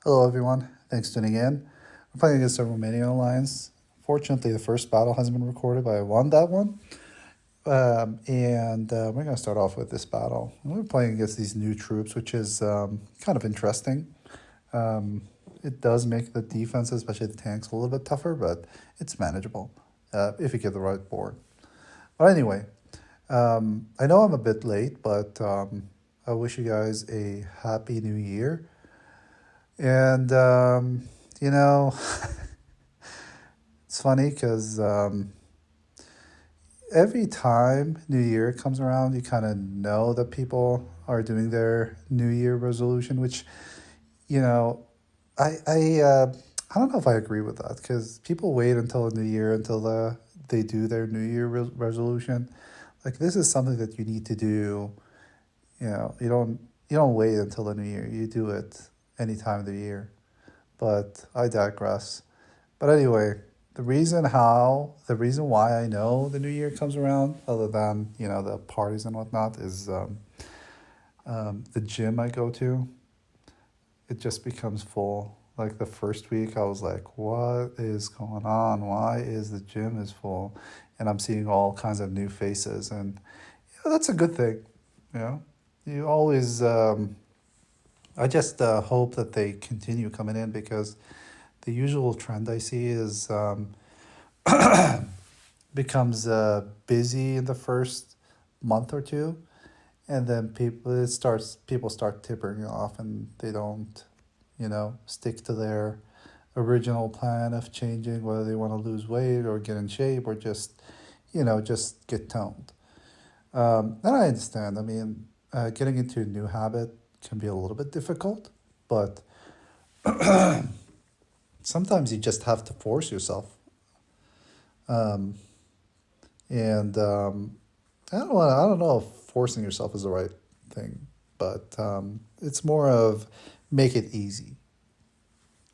Hello, everyone. Thanks for tuning in. We're playing against the Romanian Alliance. Fortunately, the first battle has been recorded, but I won that one. And we're going to start off with this battle. We're playing against these new troops, which is kind of interesting. It does make the defense, especially the tanks, a little bit tougher, but it's manageable if you get the right board. But anyway, I know I'm a bit late, but I wish you guys a happy new year. And, you know, it's funny because every time New Year comes around, you kind of know that people are doing their New Year resolution, which, you know, I don't know if I agree with that because people wait until the New Year until they do their New Year resolution. Like this is something that you need to do. You don't wait until the New Year. You do it any time of the year. But I digress. But anyway, the reason why I know the New Year comes around, other than the parties and whatnot, is the gym I go to. It just becomes full. Like the first week, I was like, "What is going on? Why is the gym is full?" And I'm seeing all kinds of new faces, and that's a good thing. You know, you always. I just hope that they continue coming in because the usual trend I see is becomes busy in the first month or two, and then people start tippering off, and they don't, stick to their original plan of changing whether they want to lose weight or get in shape or just get toned. And I understand. I mean, getting into a new habit can be a little bit difficult, but sometimes you just have to force yourself. Um, and I don't know if forcing yourself is the right thing, but it's more of make it easy.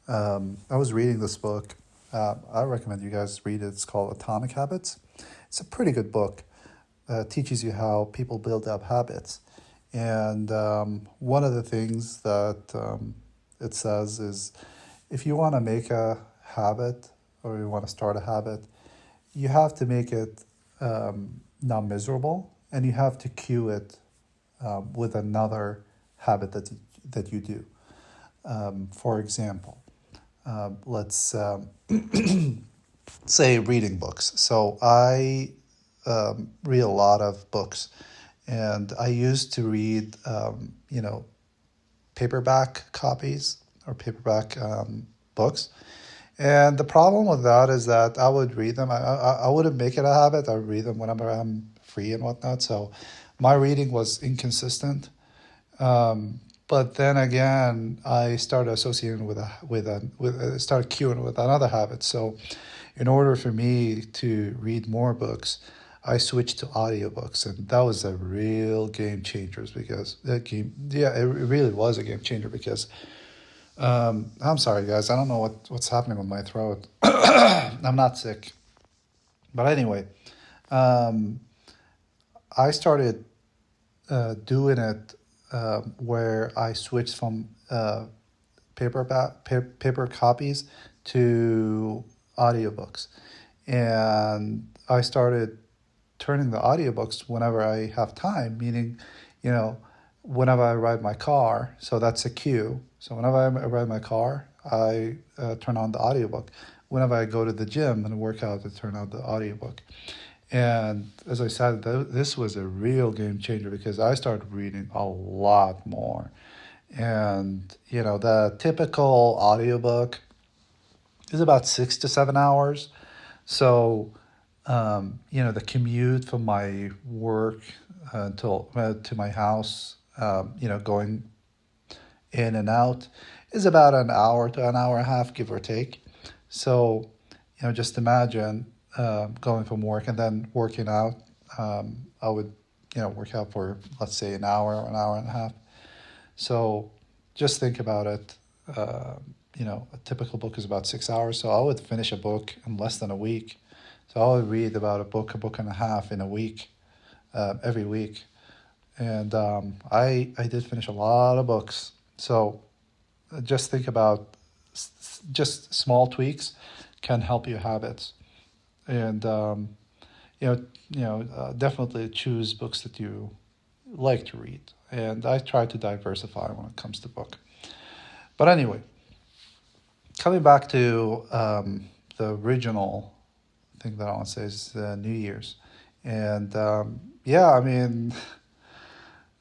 I was reading this book. I recommend you guys read it. It's called Atomic Habits. It's a pretty good book. It teaches you how people build up habits. And one of the things that it says is if you want to make a habit or you want to start a habit, you have to make it not miserable and you have to cue it with another habit that you do. For example, let's say reading books. So I read a lot of books, and I used to read, paperback copies or paperback books. And the problem with that is that I would read them. I wouldn't make it a habit. I would read them whenever I'm free and whatnot. So my reading was inconsistent. But then again, I started associating started queuing with another habit. So, in order for me to read more books, I switched to audiobooks, and that was a real game changer because it really was a game changer because I'm sorry guys, I don't know what's happening with my throat. I'm not sick, but anyway, um, I started doing it where I switched from paper copies to audiobooks. And I started turning the audiobooks whenever I have time, meaning, you know, whenever I ride my car. So that's a cue. So whenever I ride my car, I turn on the audiobook. Whenever I go to the gym and work out, I turn on the audiobook. And as I said, this was a real game changer because I started reading a lot more. And, the typical audiobook is about 6 to 7 hours. So, the commute from my work until to my house, going in and out is about an hour to an hour and a half, give or take. So, just imagine going from work and then working out. I would, work out for, let's say, an hour and a half. So just think about it. A typical book is about 6 hours. So I would finish a book in less than a week. So I would read about a book and a half in a week, every week. And I did finish a lot of books. So just think about just small tweaks can help your habits. And definitely choose books that you like to read. And I try to diversify when it comes to book. But anyway, coming back to the original thing that I want to say is New Year's. And yeah, I mean,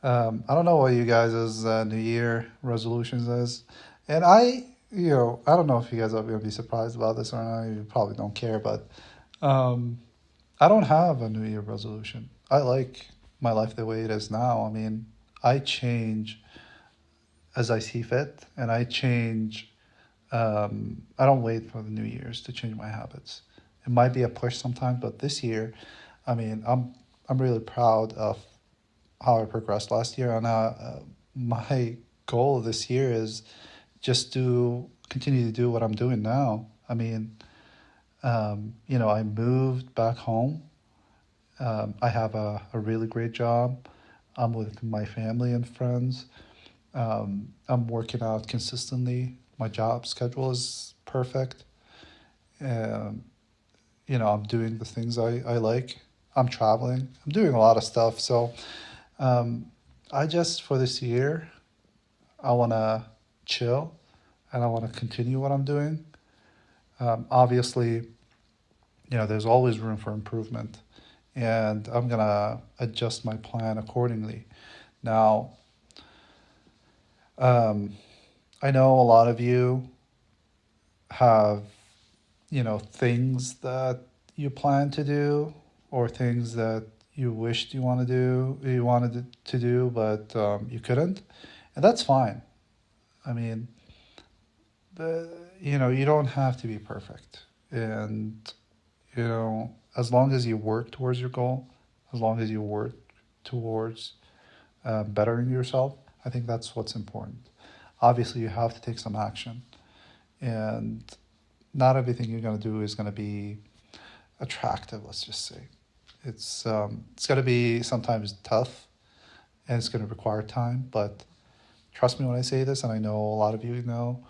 I don't know what you guys' New Year resolutions is. And I don't know if you guys are going to be surprised about this or not. You probably don't care, but um, I don't have a New Year resolution. I like my life the way it is now. I mean, I change as I see fit, and I change. I don't wait for the New Year's to change my habits. It might be a push sometimes, but this year, I mean, I'm really proud of how I progressed last year, and my goal this year is just to continue to do what I'm doing now. I mean, I moved back home. I have a really great job. I'm with my family and friends. I'm working out consistently. My job schedule is perfect. Um, I'm doing the things I like. I'm traveling. I'm doing a lot of stuff. So um, I just, for this year, I want to chill and I want to continue what I'm doing. Obviously, there's always room for improvement, and I'm going to adjust my plan accordingly. Now, um, I know a lot of you have, things that you plan to do or things that you wished you wanted to do, but you couldn't. And that's fine. I mean, the, you don't have to be perfect. And, as long as you work towards your goal, as long as you work towards bettering yourself, I think that's what's important. Obviously, you have to take some action. And not everything you're going to do is going to be attractive, let's just say. It's going to be sometimes tough and it's going to require time, but trust me when I say this, and I know a lot of you know,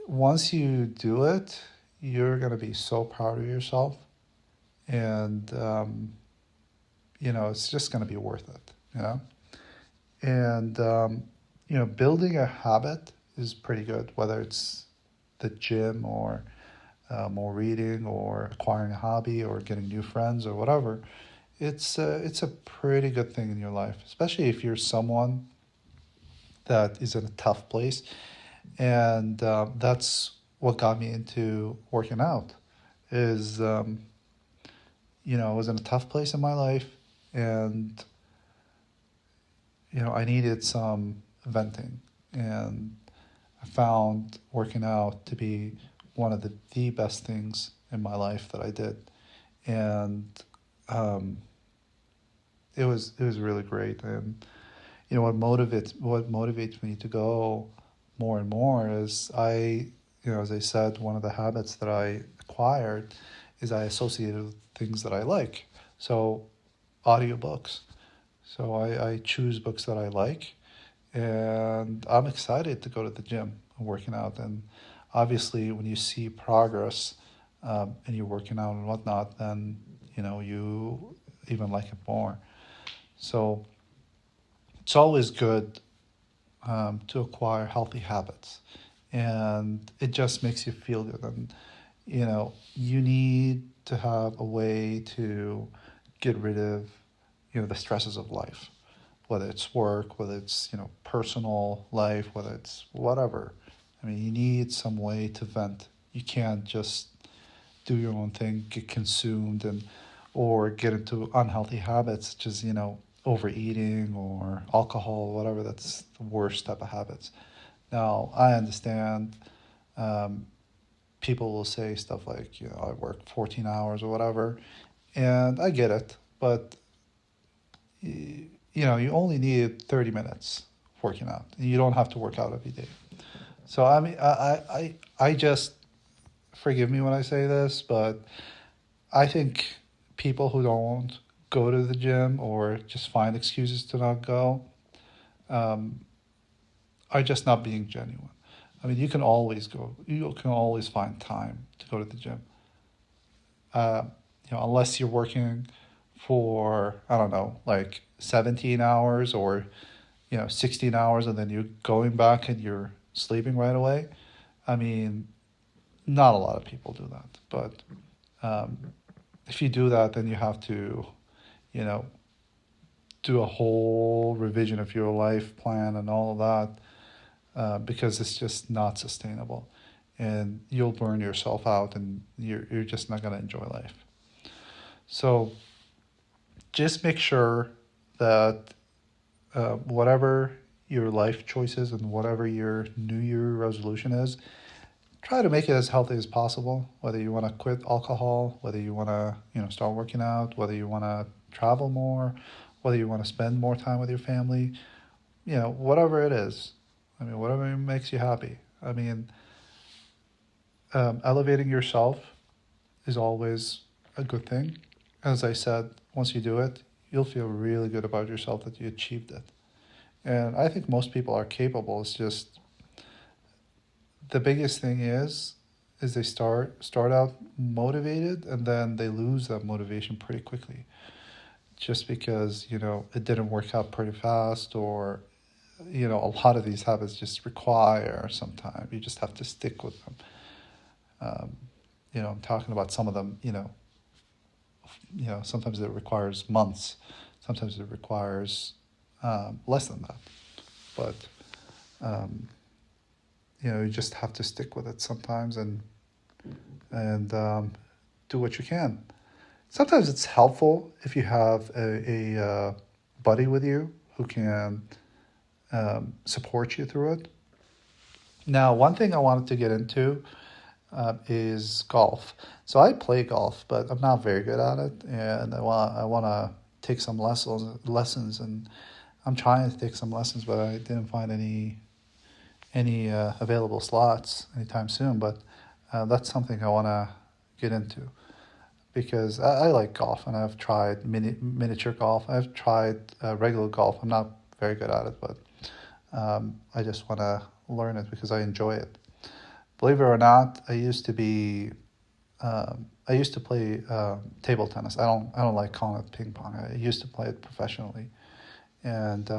once you do it, you're going to be so proud of yourself, and it's just going to be worth it, and building a habit is pretty good, whether it's the gym or more reading or acquiring a hobby or getting new friends or whatever. It's a pretty good thing in your life, especially if you're someone that is in a tough place. And that's what got me into working out. Is I was in a tough place in my life, and I needed some venting, and I found working out to be one of the best things in my life that I did, and um, it was really great. And what motivates me to go more and more is as I said, one of the habits that I acquired is I associated with things that I like. So audiobooks. So I choose books that I like, and I'm excited to go to the gym and working out. And obviously, when you see progress and you're working out and whatnot, then you even like it more. So it's always good to acquire healthy habits, and it just makes you feel good. And you need to have a way to get rid of the stresses of life, whether it's work, whether it's personal life, whether it's whatever. I mean, you need some way to vent. You can't just do your own thing, get consumed, and or get into unhealthy habits, such as overeating or alcohol, whatever. That's the worst type of habits. Now, I understand um, people will say stuff like, I work 14 hours or whatever, and I get it, but you only need 30 minutes working out. You don't have to work out every day. So I mean, I just, forgive me when I say this, but I think people who don't go to the gym or just find excuses to not go um, are just not being genuine. I mean, you can always go. You can always find time to go to the gym. Uh, unless you're working for, I don't know, like 17 hours or 16 hours, and then you're going back and you're sleeping right away. I mean, not a lot of people do that, but um, if you do that, then you have to, you know, do a whole revision of your life plan and all of that, because it's just not sustainable, and you'll burn yourself out, and you're just not going to enjoy life. So just make sure that whatever your life choices and whatever your New Year resolution is, try to make it as healthy as possible. Whether you want to quit alcohol, whether you want to start working out, whether you want to travel more, whether you want to spend more time with your family, whatever it is. I mean, whatever makes you happy. I mean, elevating yourself is always a good thing. As I said, once you do it, you'll feel really good about yourself that you achieved it. And I think most people are capable. It's just the biggest thing is they start out motivated, and then they lose that motivation pretty quickly, just because it didn't work out pretty fast, or a lot of these habits just require some time. You just have to stick with them. I'm talking about some of them. Sometimes it requires months, sometimes it requires less than that, but you just have to stick with it sometimes, and do what you can. Sometimes it's helpful if you have a buddy with you who can support you through it. Now, one thing I wanted to get into is golf. So I play golf, but I'm not very good at it, and I want to take some lessons, and I'm trying to take some lessons, but I didn't find any available slots anytime soon. But that's something I want to get into, because I like golf, and I've tried miniature golf. I've tried regular golf. I'm not very good at it, but I just want to learn it because I enjoy it. Believe it or not, I used to play table tennis. I don't like calling it ping pong. I used to play it professionally, and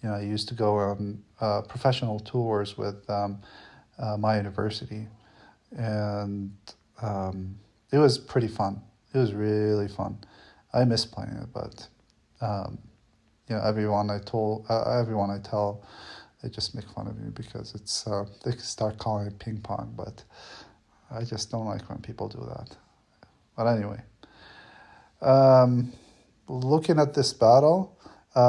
I used to go on professional tours with my university, and it was pretty fun. It was really fun. I miss playing it, but everyone I tell, they just make fun of me because it's they start calling it ping pong, but I just don't like when people do that. But anyway, looking at this battle,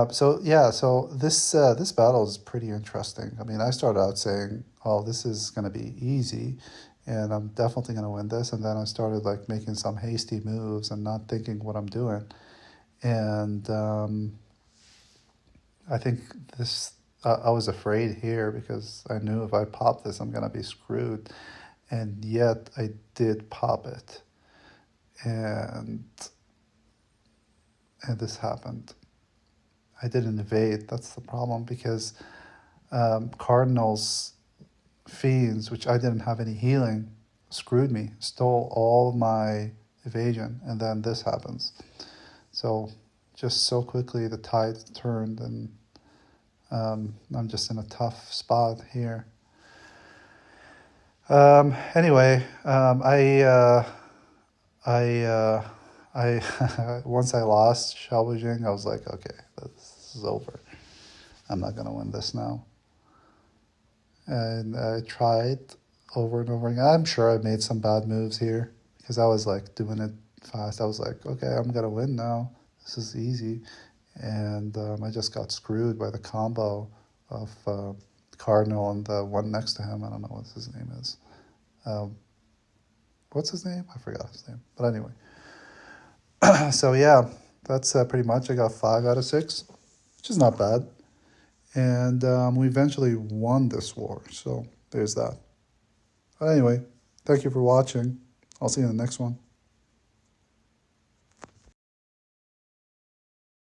so this battle is pretty interesting. I mean, I started out saying, "Oh, this is going to be easy, and I'm definitely going to win this," and then I started like making some hasty moves and not thinking what I'm doing, and I think this. I was afraid here because I knew if I pop this, I'm going to be screwed. And yet I did pop it. And this happened. I didn't evade. That's the problem, because Cardinals Fiends, which I didn't have any healing, screwed me, stole all my evasion. And then this happens. So just so quickly the tide turned, and I'm just in a tough spot here. Anyway, I once I lost Shelvaging, I was like, okay, this is over. I'm not gonna win this now. And I tried over and over again. I'm sure I made some bad moves here because I was like doing it fast. I was like, okay, I'm gonna win now. This is easy. And I just got screwed by the combo of Cardinal and the one next to him. I don't know what his name is. What's his name? I forgot his name. But anyway. So yeah, that's pretty much. I got 5 out of 6, which is not bad. And we eventually won this war. So there's that. But anyway, thank you for watching. I'll see you in the next one.